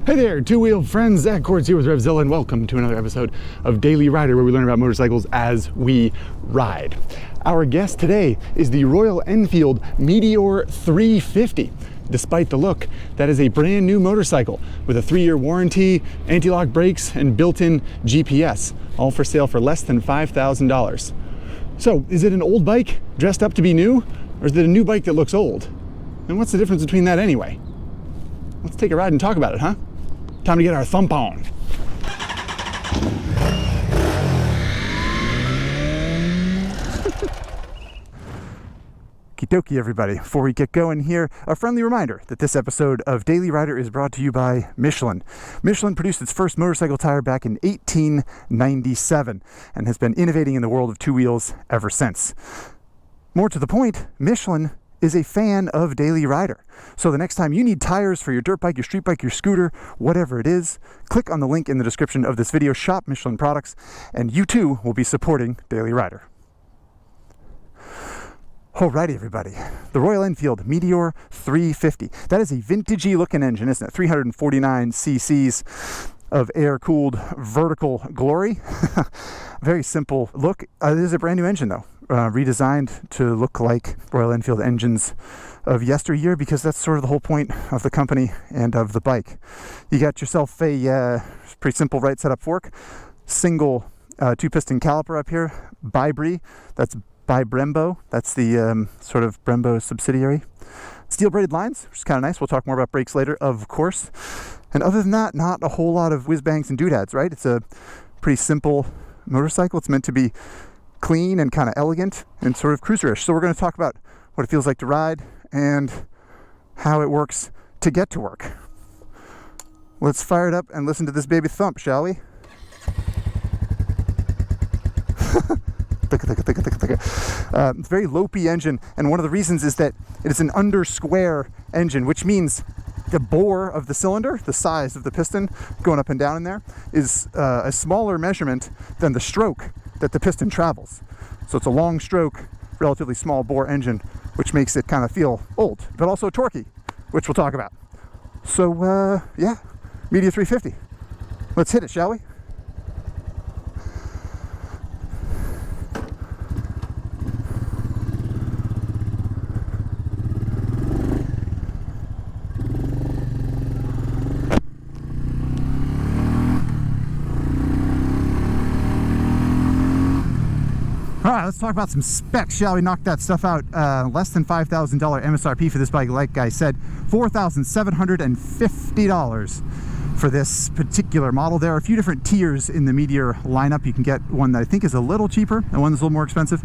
Hey there, two-wheeled friends, Zack here with RevZilla, and welcome to another episode of Daily Rider, where we learn about motorcycles as we ride. Our guest today is the Royal Enfield Meteor 350. Despite the look, that is a brand new motorcycle with a 3-year warranty, anti-lock brakes, and built-in GPS, all for sale for less than $5,000. So, is it an old bike dressed up to be new, or is it a new bike that looks old? And what's the difference between that anyway? Let's take a ride and talk about it, huh? Time to get our thump on. Okie everybody. Before we get going here, a friendly reminder that this episode of Daily Rider is brought to you by Michelin. Michelin produced its first motorcycle tire back in 1897 and has been innovating in the world of two wheels ever since. More to the point, Michelin is a fan of Daily Rider. So the next time you need tires for your dirt bike, your street bike, your scooter, whatever it is, click on the link in the description of this video, shop Michelin products, and you too will be supporting Daily Rider. Alrighty everybody, the Royal Enfield Meteor 350. That is a vintagey looking engine, isn't it? 349 cc's of air-cooled vertical glory. Very simple look. It is a brand new engine though. Redesigned to look like Royal Enfield engines of yesteryear, because that's sort of the whole point of the company and of the bike. You got yourself a pretty simple right setup fork, single 2-piston caliper up here, by Bree, that's by Brembo, that's the sort of Brembo subsidiary. Steel braided lines, which is kind of nice. We'll talk more about brakes later, of course. And other than that, not a whole lot of whiz bangs and doodads, right? It's a pretty simple motorcycle. It's meant to be clean and kind of elegant and sort of cruiserish. So we're going to talk about what it feels like to ride and how it works to get to work. Let's fire it up and listen to this baby thump, shall we? It's a very lopey engine, and one of the reasons is that it is an under square engine, which means the bore of the cylinder, the size of the piston going up and down in there, is a smaller measurement than the stroke that the piston travels. So it's a long stroke, relatively small bore engine, which makes it kind of feel old, but also torquey, which we'll talk about. So yeah, Meteor 350. Let's hit it, shall we? All right, let's talk about some specs, shall we? Knock that stuff out. Less than $5,000 MSRP for this bike, like I said, $4,750 for this particular model. There are a few different tiers in the Meteor lineup. You can get one that I think is a little cheaper and one that's a little more expensive,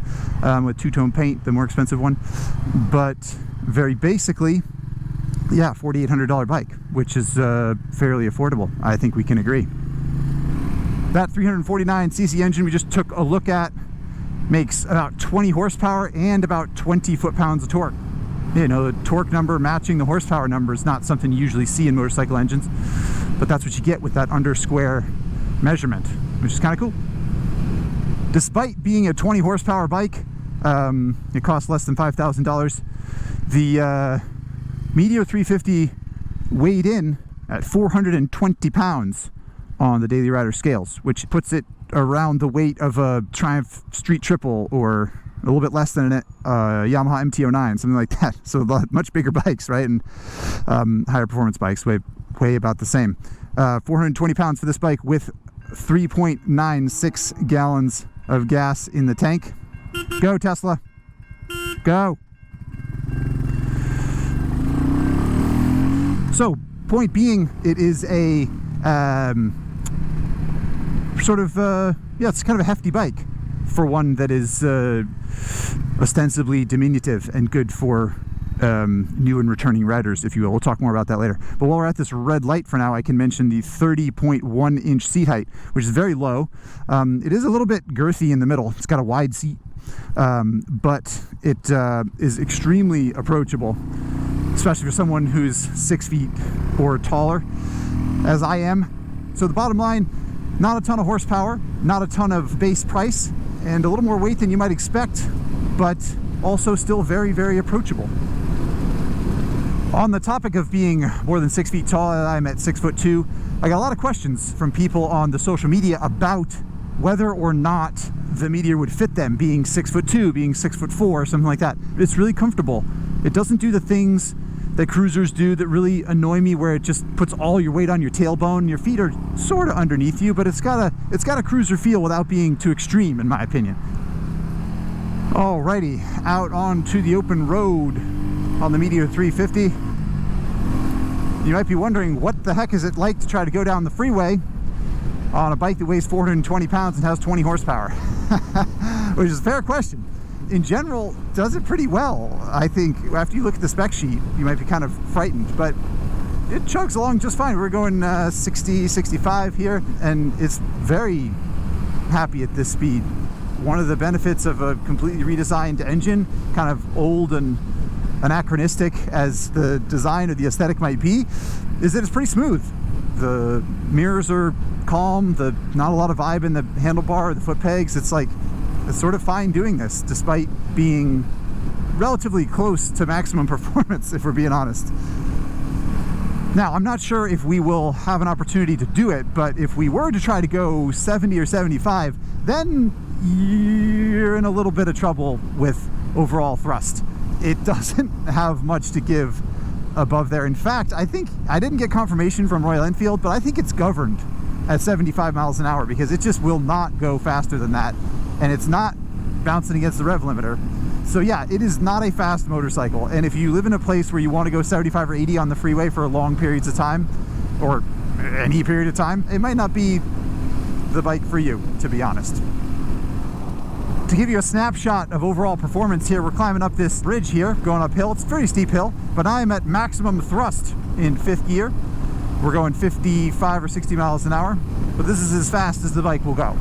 with two-tone paint, the more expensive one. But very basically, yeah, $4,800 bike, which is fairly affordable. I think we can agree. That 349cc engine we just took a look at makes about 20 horsepower and about 20 foot-pounds of torque. You know, the torque number matching the horsepower number is not something you usually see in motorcycle engines, but that's what you get with that under square measurement, which is kind of cool. Despite being a 20 horsepower bike, it costs less than $5,000. The Meteor 350 weighed in at 420 pounds on the Daily Rider scales, which puts it around the weight of a Triumph Street Triple, or a little bit less than a Yamaha MT-09, something like that. So much bigger bikes, right? And higher performance bikes weigh about the same. 420 pounds for this bike with 3.96 gallons of gas in the tank. Go, Tesla. Go. So, point being, it is a sort of, yeah, it's kind of a hefty bike for one that is ostensibly diminutive and good for new and returning riders, if you will. We'll talk more about that later. But while we're at this red light for now, I can mention the 30.1 inch seat height, which is very low. It is a little bit girthy in the middle. It's got a wide seat, but it is extremely approachable, especially for someone who's 6 feet or taller, as I am. So the bottom line, not a ton of horsepower, not a ton of base price, and a little more weight than you might expect, but also still very, very approachable. On the topic of being more than 6 feet tall, I'm at 6'2". I got a lot of questions from people on the social media about whether or not the Meteor would fit them, being 6'2", being 6'4", something like that. It's really comfortable. It doesn't do the things that cruisers do that really annoy me, where it just puts all your weight on your tailbone. Your feet are sort of underneath you, but it's got a cruiser feel without being too extreme, in my opinion. Alrighty, out onto the open road on the Meteor 350. You might be wondering, what the heck is it like to try to go down the freeway on a bike that weighs 420 pounds and has 20 horsepower? Which is a fair question. In general, does it pretty well. I think after you look at the spec sheet, you might be kind of frightened, but it chugs along just fine. We're going 60, 65 here, and it's very happy at this speed. One of the benefits of a completely redesigned engine, kind of old and anachronistic as the design or the aesthetic might be, is that it's pretty smooth. The mirrors are calm, not a lot of vibe in the handlebar or the foot pegs. It's sort of fine doing this, despite being relatively close to maximum performance, if we're being honest. Now, I'm not sure if we will have an opportunity to do it, but if we were to try to go 70 or 75, then you're in a little bit of trouble with overall thrust. It doesn't have much to give above there. In fact, I think, I didn't get confirmation from Royal Enfield, but I think it's governed at 75 miles an hour because it just will not go faster than that. And it's not bouncing against the rev limiter. So yeah, it is not a fast motorcycle. And if you live in a place where you want to go 75 or 80 on the freeway for long periods of time, or any period of time, it might not be the bike for you, to be honest. To give you a snapshot of overall performance here, we're climbing up this bridge here, going uphill. It's a pretty steep hill, but I'm at maximum thrust in 5th gear. We're going 55 or 60 miles an hour, but this is as fast as the bike will go.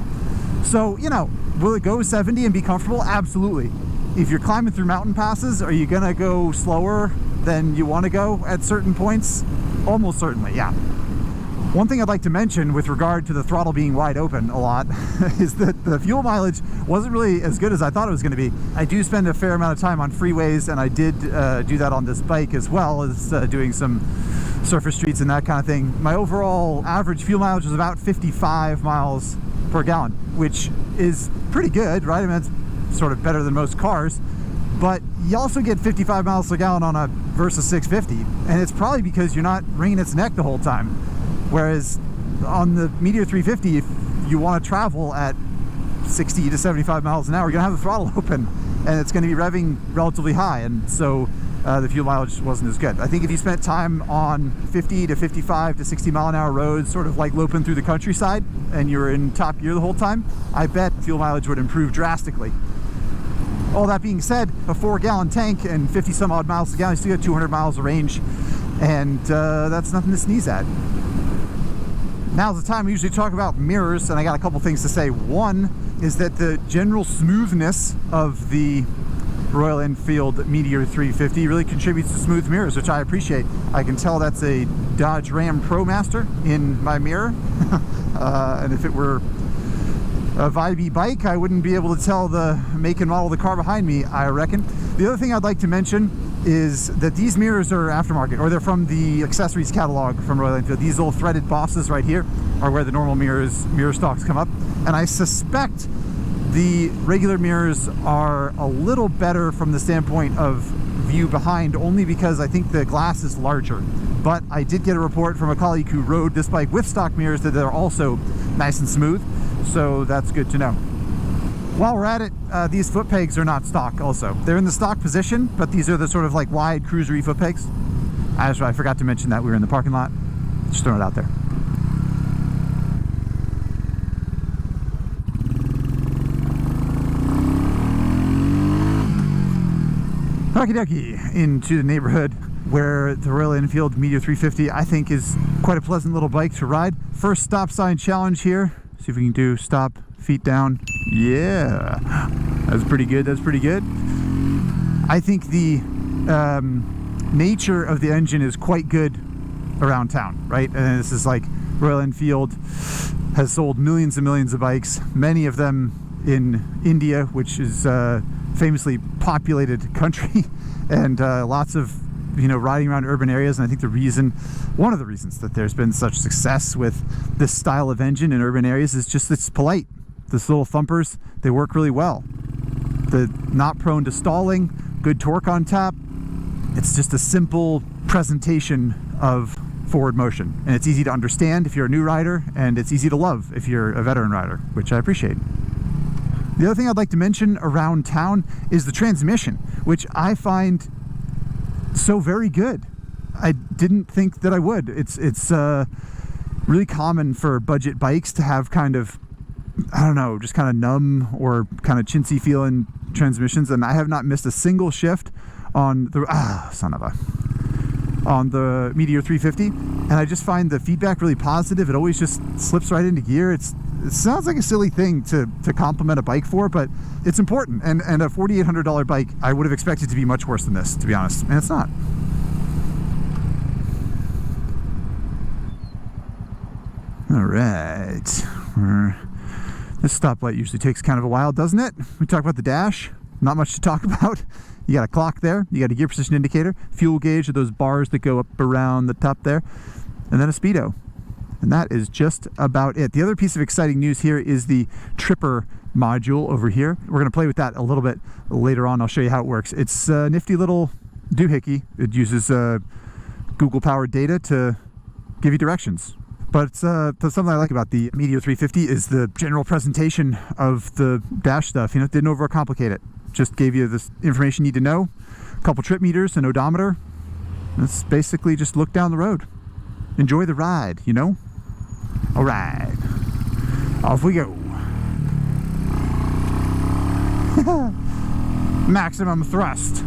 So, you know, will it go 70 and be comfortable? Absolutely. If you're climbing through mountain passes, are you gonna go slower than you want to go at certain points? Almost certainly, yeah. One thing I'd like to mention with regard to the throttle being wide open a lot is that the fuel mileage wasn't really as good as I thought it was going to be. I do spend a fair amount of time on freeways, and I did do that on this bike as well as doing some surface streets and that kind of thing. My overall average fuel mileage was about 55 miles per gallon, which is pretty good, right? I mean, it's sort of better than most cars, but you also get 55 miles per gallon on a Versa 650, and it's probably because you're not wringing its neck the whole time. Whereas on the Meteor 350, if you want to travel at 60 to 75 miles an hour, you're gonna have the throttle open, and it's going to be revving relatively high, and so the fuel mileage wasn't as good. I think if you spent time on 50 to 55 to 60 mile an hour roads, sort of like loping through the countryside, and you were in top gear the whole time, I bet fuel mileage would improve drastically. All that being said, a 4-gallon tank and 50 some odd miles a gallon, you still get 200 miles of range, and that's nothing to sneeze at. Now's the time we usually talk about mirrors, and I got a couple things to say. One is that the general smoothness of the Royal Enfield Meteor 350 really contributes to smooth mirrors, which I appreciate. I can tell that's a Dodge Ram ProMaster in my mirror, and if it were a vibey bike, I wouldn't be able to tell the make and model of the car behind me, I reckon. The other thing I'd like to mention is that these mirrors are aftermarket, or they're from the accessories catalog from Royal Enfield. These little threaded bosses right here are where the normal mirror stocks come up, and I suspect the regular mirrors are a little better from the standpoint of view behind, only because I think the glass is larger. But I did get a report from a colleague who rode this bike with stock mirrors that they're also nice and smooth, so that's good to know. While we're at it, these foot pegs are not stock also. They're in the stock position, but these are the sort of like wide cruisery foot pegs. I forgot to mention that we were in the parking lot. Just throwing it out there. Okie dokie, into the neighborhood where the Royal Enfield Meteor 350 I think is quite a pleasant little bike to ride. First stop sign challenge here. See if we can do stop, feet down. Yeah, that's pretty good, that's pretty good. I think the nature of the engine is quite good around town, right? And this is like Royal Enfield has sold millions and millions of bikes, many of them in India, which is famously populated country, and lots of riding around urban areas, and I think one of the reasons that there's been such success with this style of engine in urban areas is just it's polite. This little thumpers, they work really well. They're not prone to stalling, good torque on tap. It's just a simple presentation of forward motion, and it's easy to understand if you're a new rider, and it's easy to love if you're a veteran rider, which I appreciate. The other thing I'd like to mention around town is the transmission, which I find so very good. I didn't think that I would. It's really common for budget bikes to have kind of, I don't know, just kind of numb or kind of chintzy feeling transmissions, and I have not missed a single shift on the Meteor 350, and I just find the feedback really positive. It always just slips right into gear. It sounds like a silly thing to compliment a bike for, but it's important, and a $4,800 bike I would have expected to be much worse than this, to be honest, and it's not. All right, this stoplight usually takes kind of a while, doesn't it? We talk about the dash, not much to talk about. You got a clock there, you got a gear position indicator, fuel gauge of those bars that go up around the top there, and then a speedo. And that is just about it. The other piece of exciting news here is the Tripper module over here. We're going to play with that a little bit later on. I'll show you how it works. It's a nifty little doohickey. It uses Google-powered data to give you directions. But something I like about the Meteor 350 is the general presentation of the dash stuff. It didn't overcomplicate it. Just gave you this information you need to know. A couple trip meters, an odometer. It's basically just look down the road. Enjoy the ride, All right. Off we go. Maximum thrust.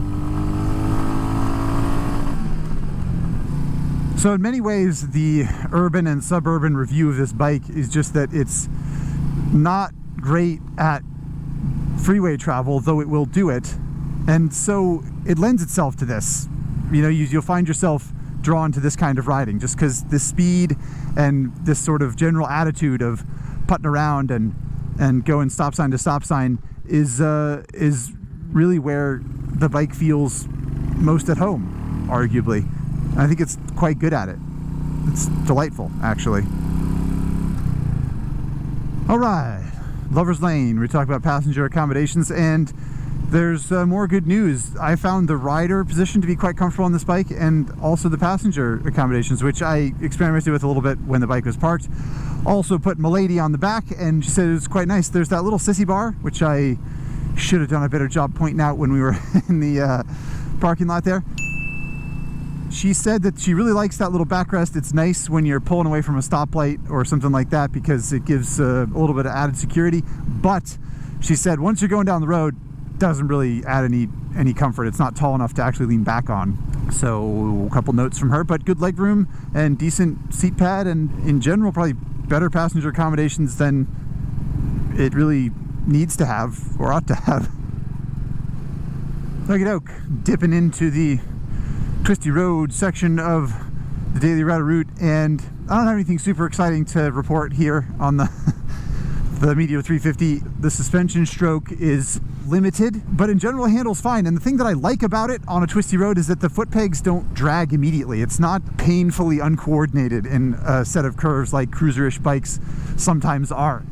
So in many ways, the urban and suburban review of this bike is just that it's not great at freeway travel, though it will do it. And so it lends itself to this. You'll find yourself drawn to this kind of riding just because the speed and this sort of general attitude of putting around and going stop sign to stop sign is really where the bike feels most at home, arguably. I think it's quite good at it. It's delightful, actually. All right, Lover's Lane. We talk about passenger accommodations, and there's more good news. I found the rider position to be quite comfortable on this bike, and also the passenger accommodations, which I experimented with a little bit when the bike was parked. Also put Milady on the back, and she said it was quite nice. There's that little sissy bar, which I should have done a better job pointing out when we were in the parking lot there. She said that she really likes that little backrest. It's nice when you're pulling away from a stoplight or something like that because it gives a little bit of added security. But she said once you're going down the road, doesn't really add any comfort. It's not tall enough to actually lean back on. So a couple notes from her, but good leg room and decent seat pad, and in general probably better passenger accommodations than it really needs to have or ought to have. Okie doke, dipping into the twisty road section of the Daily Rider route, and I don't have anything super exciting to report here on the Meteor 350. The suspension stroke is limited, but in general handles fine. And the thing that I like about it on a twisty road is that the foot pegs don't drag immediately. It's not painfully uncoordinated in a set of curves like cruiserish bikes sometimes are.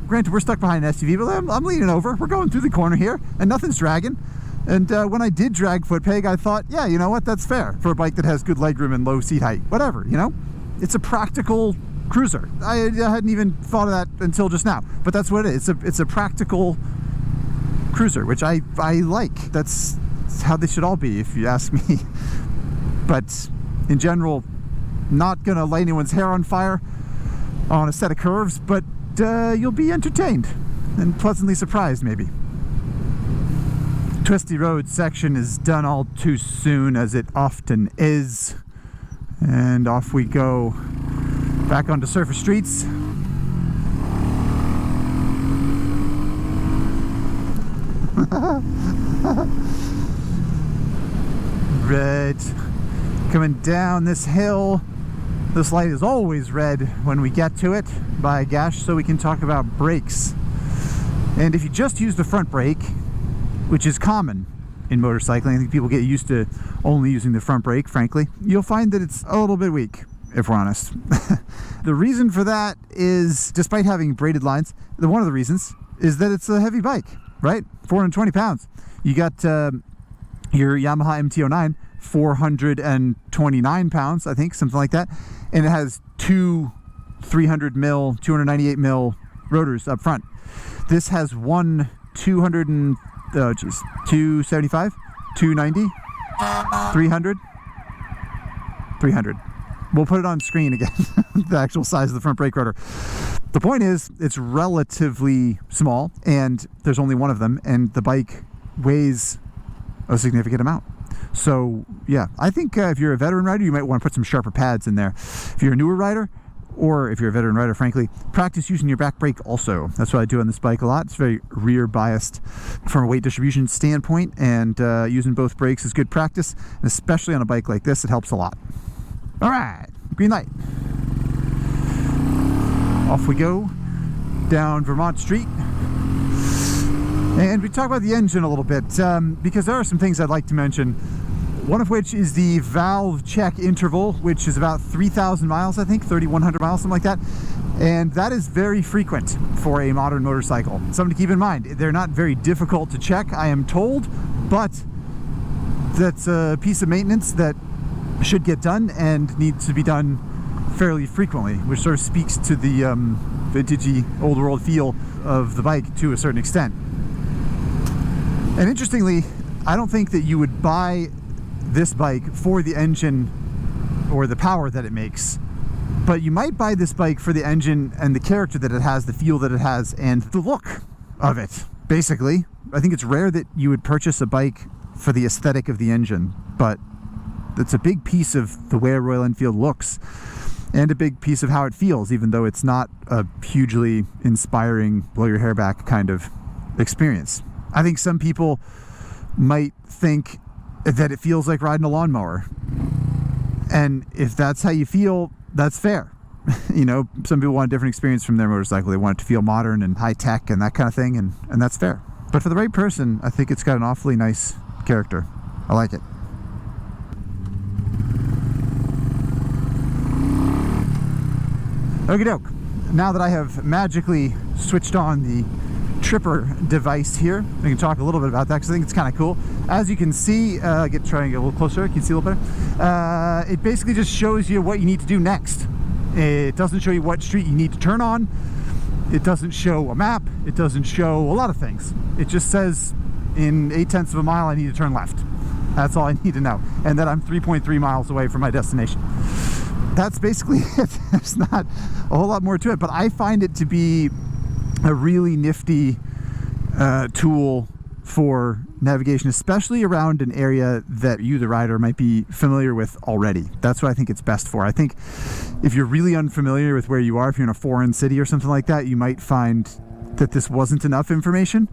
Granted, we're stuck behind an SUV, but I'm leaning over. We're going through the corner here, and nothing's dragging. And when I did drag foot peg, I thought, yeah, you know what, that's fair for a bike that has good legroom and low seat height. Whatever, It's a practical cruiser. I hadn't even thought of that until just now, but that's what it is. It's a practical cruiser, which I like. That's how they should all be, if you ask me. But in general, not gonna light anyone's hair on fire on a set of curves, but you'll be entertained and pleasantly surprised, maybe. Twisty road section is done all too soon, as it often is, and off we go back onto surface streets. Red coming down this hill. This light is always red when we get to it by a gash, so we can talk about brakes. And if you just use the front brake, which is common, in motorcycling. I think people get used to only using the front brake, frankly. You'll find that it's a little bit weak, if we're honest. The reason for that is, despite having braided lines, one of the reasons is that it's a heavy bike, right? 420 pounds. You got your Yamaha MT-09, 429 pounds, I think, something like that. And it has two 300 mil, 298 mil rotors up front. This has one 275, 290, 300. We'll put it on screen again, the actual size of the front brake rotor. The point is, it's relatively small, and there's only one of them, and the bike weighs a significant amount. So, yeah, I think if you're a veteran rider, you might want to put some sharper pads in there. If you're a newer rider, or if you're a veteran rider, frankly, practice using your back brake also. That's what I do on this bike a lot. It's very rear biased from a weight distribution standpoint, and using both brakes is good practice, and especially on a bike like this, it helps a lot. All right, green light. Off we go down Vermont Street. And we talk about the engine a little bit, because there are some things I'd like to mention. One of which is the valve check interval, which is about 3,000 miles, I think, 3,100 miles, something like that. And that is very frequent for a modern motorcycle. Something to keep in mind. They're not very difficult to check, I am told, but that's a piece of maintenance that should get done and needs to be done fairly frequently, which sort of speaks to the vintagey, old world feel of the bike to a certain extent. And interestingly, I don't think that you would buy this bike for the engine or the power that it makes, but you might buy this bike for the engine and the character that it has, the feel that it has, and the look of it. Basically, I think it's rare that you would purchase a bike for the aesthetic of the engine, but it's a big piece of the way a Royal Enfield looks and a big piece of how it feels, even though it's not a hugely inspiring blow your hair back kind of experience. I think some people might think that it feels like riding a lawnmower, and if that's how you feel, that's fair. You know, some people want a different experience from their motorcycle. They want it to feel modern and high tech and that kind of thing, and that's fair. But for the right person, I think it's got an awfully nice character. I like it. Okie doke. Now that I have magically switched on the tripper device here, we can talk a little bit about that because I think it's kind of cool. As you can see, try and get a little closer. Can you see a little better? It basically just shows you what you need to do next. It doesn't show you what street you need to turn on. It doesn't show a map. It doesn't show a lot of things. It just says in 8/10 of a mile I need to turn left. That's all I need to know, and that I'm 3.3 miles away from my destination. That's basically it. There's not a whole lot more to it, but I find it to be a really nifty tool for navigation, especially around an area that you, the rider, might be familiar with already. That's what I think it's best for. I think if you're really unfamiliar with where you are, if you're in a foreign city or something like that, you might find that this wasn't enough information.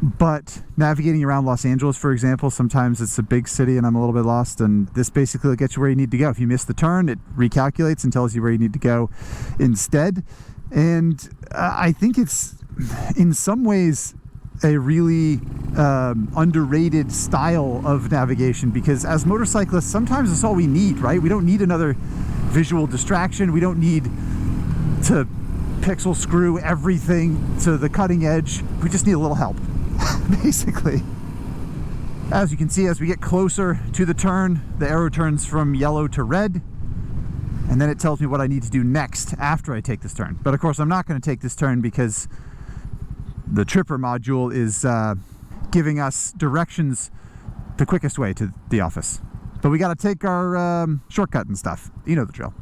But navigating around Los Angeles, for example, sometimes it's a big city and I'm a little bit lost, and this basically will get you where you need to go. If you miss the turn, it recalculates and tells you where you need to go instead. And I think it's, in some ways, a really underrated style of navigation, because as motorcyclists, sometimes that's all we need, right? We don't need another visual distraction. We don't need to pixel screw everything to the cutting edge. We just need a little help, basically. As you can see, as we get closer to the turn, the arrow turns from yellow to red, and then it tells me what I need to do next after I take this turn. But of course, I'm not going to take this turn because the tripper module is giving us directions the quickest way to the office. But we got to take our shortcut and stuff. You know the drill.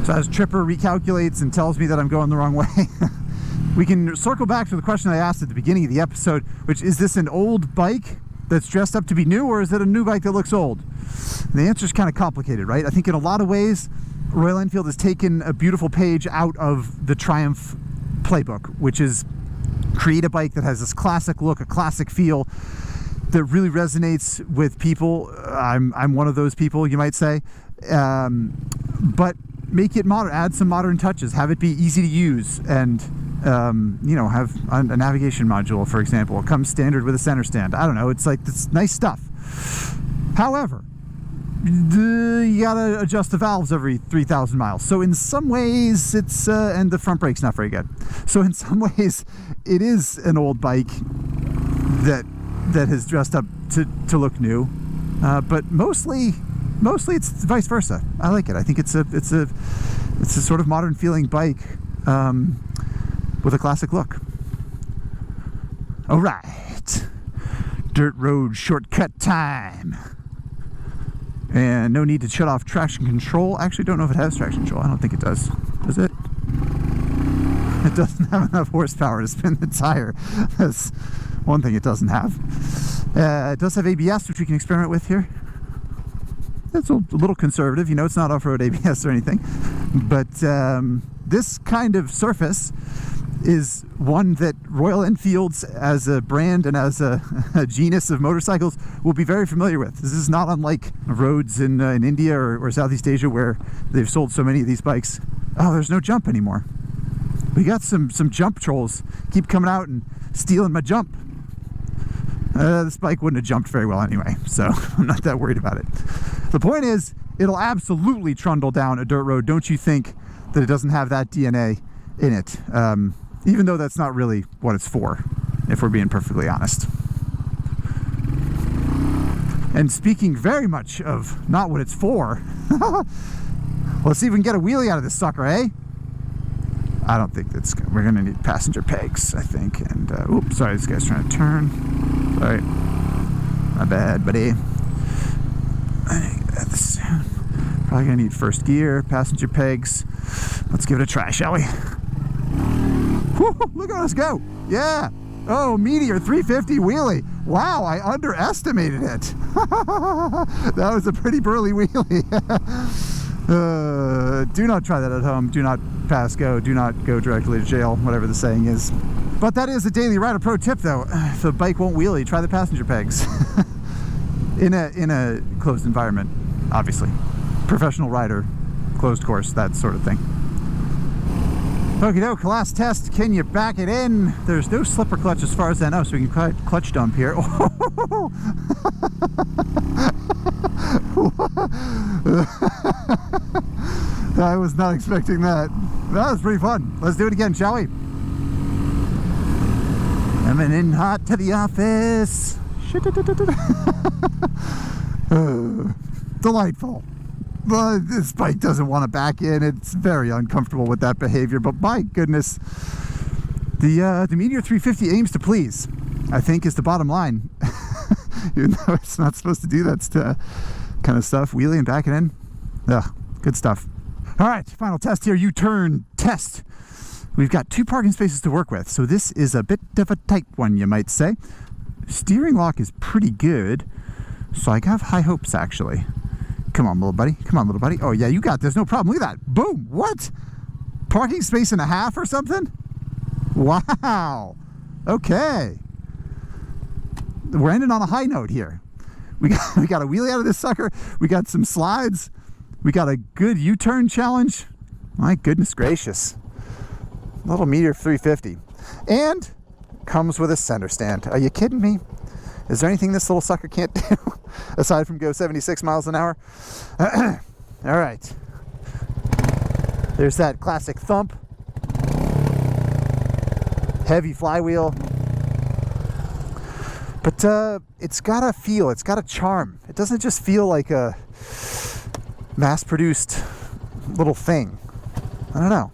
So as tripper recalculates and tells me that I'm going the wrong way, we can circle back to the question I asked at the beginning of the episode, which is this an old bike that's dressed up to be new, or is it a new bike that looks old? And the answer is kind of complicated, right? I think in a lot of ways, Royal Enfield has taken a beautiful page out of the Triumph playbook, which is create a bike that has this classic look, a classic feel that really resonates with people. I'm one of those people, you might say. But make it modern, add some modern touches, have it be easy to use, and you know, have a navigation module, for example. It comes standard with a center stand. I don't know. It's like, it's nice stuff. However, you gotta adjust the valves every 3,000 miles. So in some ways, it's and the front brake's not very good. So in some ways, it is an old bike that has dressed up to look new. But mostly it's vice versa. I like it. I think it's a sort of modern feeling bike with a classic look. All right, dirt road shortcut time. And no need to shut off traction control. I actually don't know if it has traction control. I don't think it does. Does it? It doesn't have enough horsepower to spin the tire. That's one thing it doesn't have. It does have ABS, which we can experiment with here. It's a little conservative. You know, it's not off-road ABS or anything. But this kind of surface is one that Royal Enfields as a brand and as a genus of motorcycles will be very familiar with. This is not unlike roads in India or Southeast Asia where they've sold so many of these bikes. Oh, there's no jump anymore. We got some jump trolls keep coming out and stealing my jump. This bike wouldn't have jumped very well anyway, so I'm not that worried about it. The point is, it'll absolutely trundle down a dirt road. Don't you think that it doesn't have that DNA in it? Even though that's not really what it's for, if we're being perfectly honest. And speaking very much of not what it's for, let's see if we can get a wheelie out of this sucker, eh? I don't think that's good. We're gonna need passenger pegs, I think. And oops, sorry, this guy's trying to turn. Sorry, my bad, buddy. Probably gonna need first gear, passenger pegs. Let's give it a try, shall we? Woo, look at us go! Yeah. Oh, Meteor 350 wheelie. Wow, I underestimated it. That was a pretty burly wheelie. Do not try that at home. Do not pass go. Do not go directly to jail, whatever the saying is. But that is a daily rider pro tip, though. If the bike won't wheelie, try the passenger pegs. in a closed environment, obviously. Professional rider, closed course, that sort of thing. Okie doke, last test. Can you back it in? There's no slipper clutch as far as I know, so we can clutch dump here. I was not expecting that. That was pretty fun. Let's do it again, shall we? Coming in hot to the office. Delightful. But this bike doesn't want to back in. It's very uncomfortable with that behavior, but my goodness, the Meteor 350 aims to please, I think, is the bottom line. Even though it's not supposed to do that kind of stuff. Wheelie and back it in. Ugh, good stuff. All right, final test here, U-turn test. We've got 2 parking spaces to work with, so this is a bit of a tight one, you might say. Steering lock is pretty good, so I have high hopes, actually. Come on, little buddy. Come on, little buddy. Oh, yeah, you got this. No problem. Look at that. Boom. What? Parking space and a half or something? Wow. Okay. We're ending on a high note here. We got a wheelie out of this sucker. We got some slides. We got a good U-turn challenge. My goodness gracious. Little Meteor 350. And comes with a center stand. Are you kidding me? Is there anything this little sucker can't do aside from go 76 miles an hour? All right. There's that classic thump. Heavy flywheel. But it's got a feel, it's got a charm. It doesn't just feel like a mass-produced little thing. I don't know.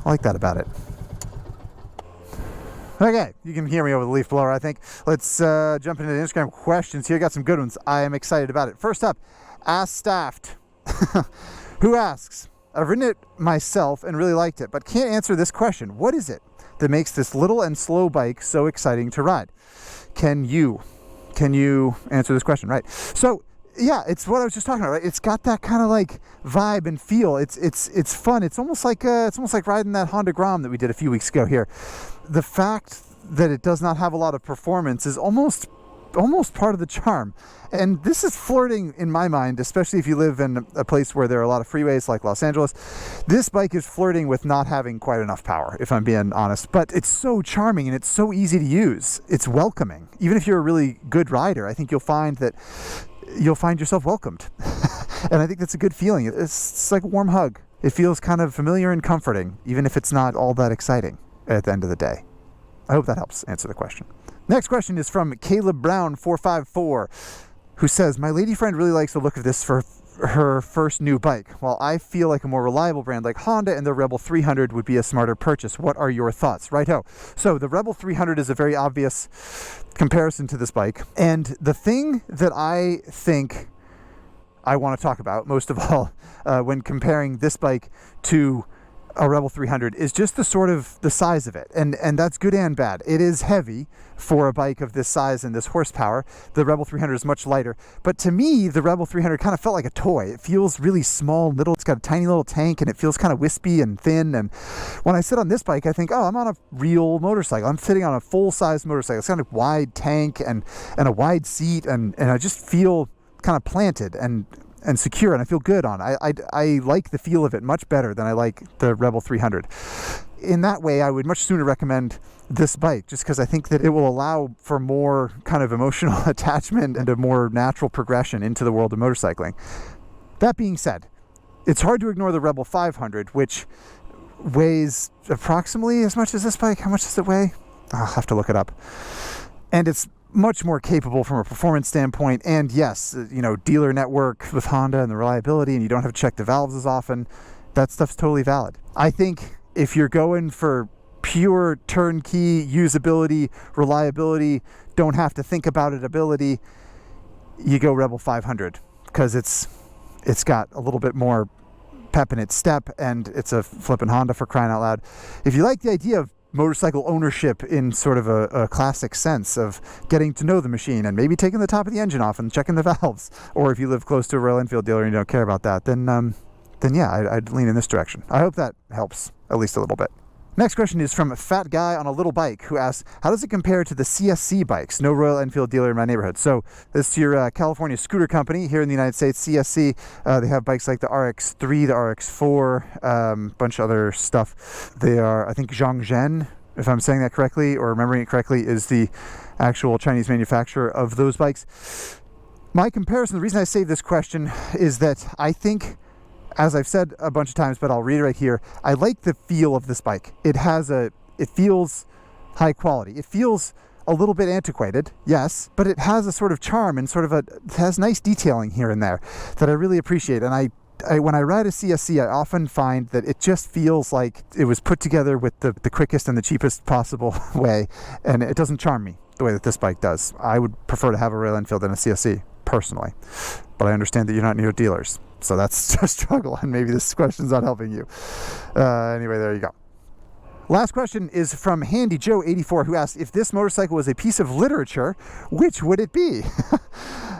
I like that about it. Okay, you can hear me over the leaf blower, I think. Let's jump into the Instagram questions here. Got some good ones. I am excited about it. First up, Ask Staffed, who asks, I've ridden it myself and really liked it, but can't answer this question. What is it that makes this little and slow bike so exciting to ride? Can you answer this question? Right. So, yeah, it's what I was just talking about, right? It's got that kind of like vibe and feel. It's fun. It's almost like riding that Honda Grom that we did a few weeks ago here. The fact that it does not have a lot of performance is almost almost part of the charm. And this is flirting in my mind, especially if you live in a place where there are a lot of freeways like Los Angeles. This bike is flirting with not having quite enough power, if I'm being honest. But it's so charming and it's so easy to use. It's welcoming. Even if you're a really good rider, I think you'll find yourself welcomed. And I think that's a good feeling. It's like a warm hug. It feels kind of familiar and comforting, even if it's not all that exciting at the end of the day. I hope that helps answer the question. Next question is from Caleb Brown 454, who says, my lady friend really likes the look of this for her first new bike, while I feel like a more reliable brand like Honda and the Rebel 300 would be a smarter purchase. What are your thoughts? Righto. So the Rebel 300 is a very obvious comparison to this bike. And the thing that I think I want to talk about most of all when comparing this bike to a Rebel 300 is just the size of it. And that's good and bad. It is heavy for a bike of this size and this horsepower. The Rebel 300 is much lighter. But to me, the Rebel 300 kind of felt like a toy. It feels really small, little. It's got a tiny little tank and it feels kind of wispy and thin. And when I sit on this bike, I think, oh, I'm on a real motorcycle. I'm sitting on a full-size motorcycle. It's got a wide tank and a wide seat. And I just feel kind of planted and secure, and I feel good on it. I like the feel of it much better than I like the Rebel 300. In that way, I would much sooner recommend this bike, just because I think that it will allow for more kind of emotional attachment and a more natural progression into the world of motorcycling. That being said, it's hard to ignore the Rebel 500, which weighs approximately as much as this bike. How much does it weigh? I'll have to look it up. And it's much more capable from a performance standpoint. And yes, dealer network with Honda and the reliability, and you don't have to check the valves as often. That stuff's totally valid. I think if you're going for pure turnkey usability, reliability, don't have to think about it ability, you go Rebel 500, because it's got a little bit more pep in its step, and it's a flippin' Honda, for crying out loud. If you like the idea of motorcycle ownership in sort of a classic sense of getting to know the machine and maybe taking the top of the engine off and checking the valves, or if you live close to a Royal Enfield dealer and you don't care about that, then yeah, I'd lean in this direction. I hope that helps at least a little bit. Next question is from a fat guy on a little bike who asks, how does it compare to the CSC bikes? No Royal Enfield dealer in my neighborhood. So this is your California scooter company here in the United States, CSC. They have bikes like the RX-3, the RX-4, bunch of other stuff. They are, I think, Zhongzhen, if I'm saying that correctly or remembering it correctly, is the actual Chinese manufacturer of those bikes. My comparison, the reason I saved this question is that I think, as I've said a bunch of times, but I'll reiterate here, I like the feel of this bike. It feels high quality. It feels a little bit antiquated, yes, but it has a sort of charm and it has nice detailing here and there that I really appreciate. And when I ride a CSC, I often find that it just feels like it was put together with the quickest and the cheapest possible way, and it doesn't charm me the way that this bike does. I would prefer to have a Royal Enfield than a CSC, personally, but I understand that you're not near dealers. So that's a struggle, and maybe this question's not helping you. Anyway, there you go. Last question is from Handy Joe 84, who asked, if this motorcycle was a piece of literature, which would it be?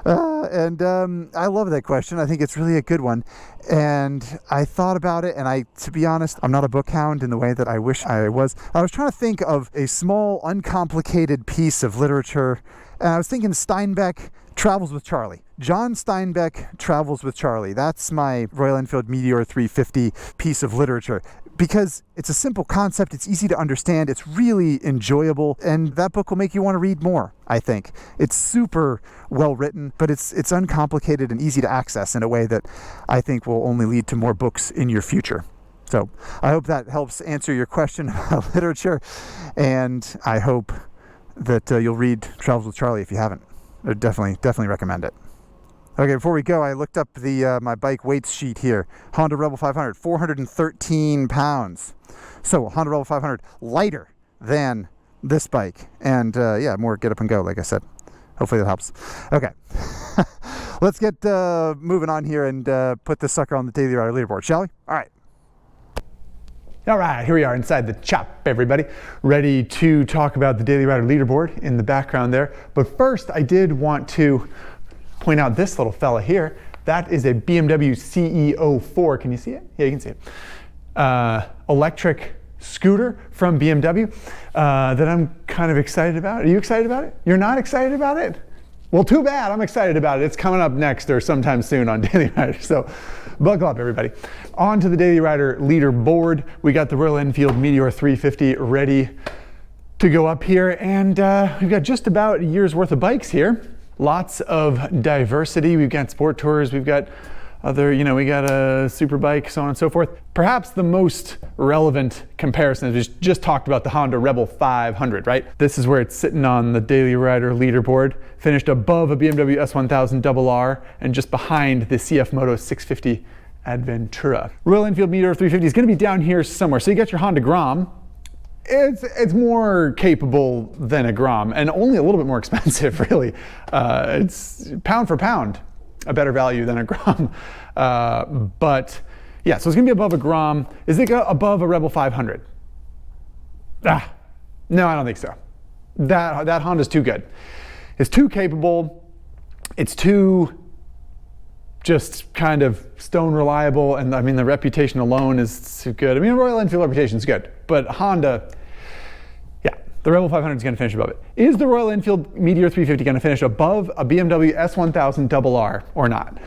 I love that question. I think it's really a good one. And I thought about it, and to be honest, I'm not a book hound in the way that I wish I was. I was trying to think of a small, uncomplicated piece of literature, and I was thinking Steinbeck Travels with Charlie. John Steinbeck Travels with Charlie. That's my Royal Enfield Meteor 350 piece of literature, because it's a simple concept, it's easy to understand, it's really enjoyable, and that book will make you want to read more, I think. It's super well written, but it's uncomplicated and easy to access in a way that I think will only lead to more books in your future. So I hope that helps answer your question about literature, and I hope that you'll read Travels with Charlie if you haven't. I definitely recommend it. Okay, before we go, I looked up my bike weights sheet here. Honda Rebel 500, 413 pounds. So Honda Rebel 500, lighter than this bike. And yeah, more get up and go, like I said. Hopefully that helps. Okay, let's get moving on here and put this sucker on the Daily Rider leaderboard, shall we? All right. All right, here we are inside the shop, everybody, ready to talk about the Daily Rider leaderboard in the background there. But first, I did want to point out this little fella here. That is a BMW CEO4. Can you see it? Yeah, you can see it. Electric scooter from BMW that I'm kind of excited about. Are you excited about it? You're not excited about it? Well, too bad. I'm excited about it. It's coming up next or sometime soon on Daily Rider. So buckle up, everybody. On to the Daily Rider leaderboard. We got the Royal Enfield Meteor 350 ready to go up here. And we've got just about a year's worth of bikes here. Lots of diversity. We've got sport tours. We've got other, we got a super bike, so on and so forth. Perhaps the most relevant comparison is we just talked about the Honda Rebel 500, right? This is where it's sitting on the Daily Rider leaderboard, finished above a BMW S1000 RR and just behind the CF Moto 650 Adventura. Royal Enfield Meteor 350 is going to be down here somewhere. So you got your Honda Grom. It's more capable than a Grom and only a little bit more expensive, really. It's pound for pound a better value than a Grom. But yeah, so it's gonna be above a Grom. Is it above a Rebel 500? No, I don't think so. That Honda's too good. It's too capable. It's too just kind of stone reliable. And I mean, the reputation alone is too good. I mean, Royal Enfield reputation is good, but Honda, the Rebel 500 is going to finish above it. Is the Royal Enfield Meteor 350 going to finish above a BMW S1000 RR or not?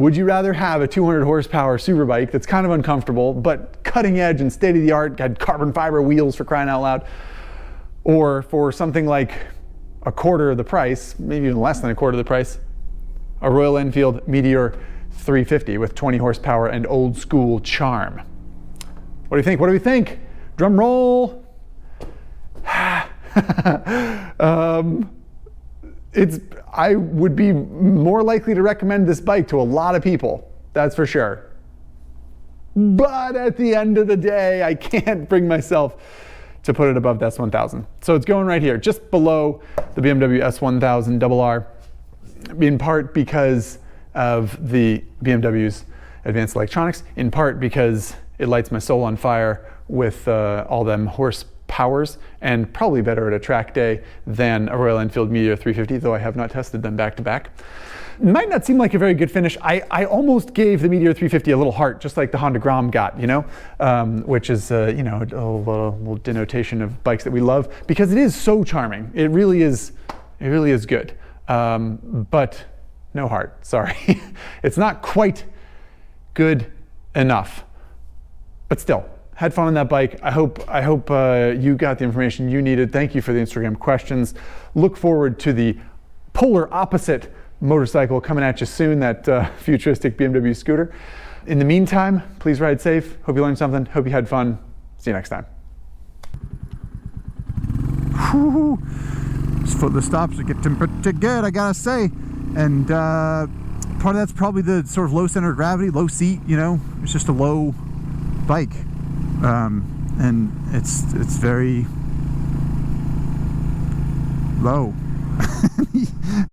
Would you rather have a 200 horsepower superbike that's kind of uncomfortable, but cutting edge and state of the art, got carbon fiber wheels for crying out loud, or for something like a quarter of the price, maybe even less than a quarter of the price, a Royal Enfield Meteor 350 with 20 horsepower and old school charm? What do you think? What do we think? Drum roll. I would be more likely to recommend this bike to a lot of people, that's for sure. But at the end of the day, I can't bring myself to put it above the S1000. So it's going right here, just below the BMW S1000 RR, in part because of the BMW's advanced electronics, in part because it lights my soul on fire with all them horsepowers, and probably better at a track day than a Royal Enfield Meteor 350, though I have not tested them back to back. It might not seem like a very good finish. I almost gave the Meteor 350 a little heart, just like the Honda Grom got, which is a little denotation of bikes that we love, because it is so charming. It really is good. But no heart, sorry. It's not quite good enough. But still, had fun on that bike. I hope you got the information you needed. Thank you for the Instagram questions. Look forward to the polar opposite motorcycle coming at you soon, that futuristic BMW scooter. In the meantime, please ride safe. Hope you learned something. Hope you had fun. See you next time. Whew. The stops are getting pretty good, I gotta say. And part of that's probably the sort of low center of gravity, low seat, it's just a low bike. And it's very low.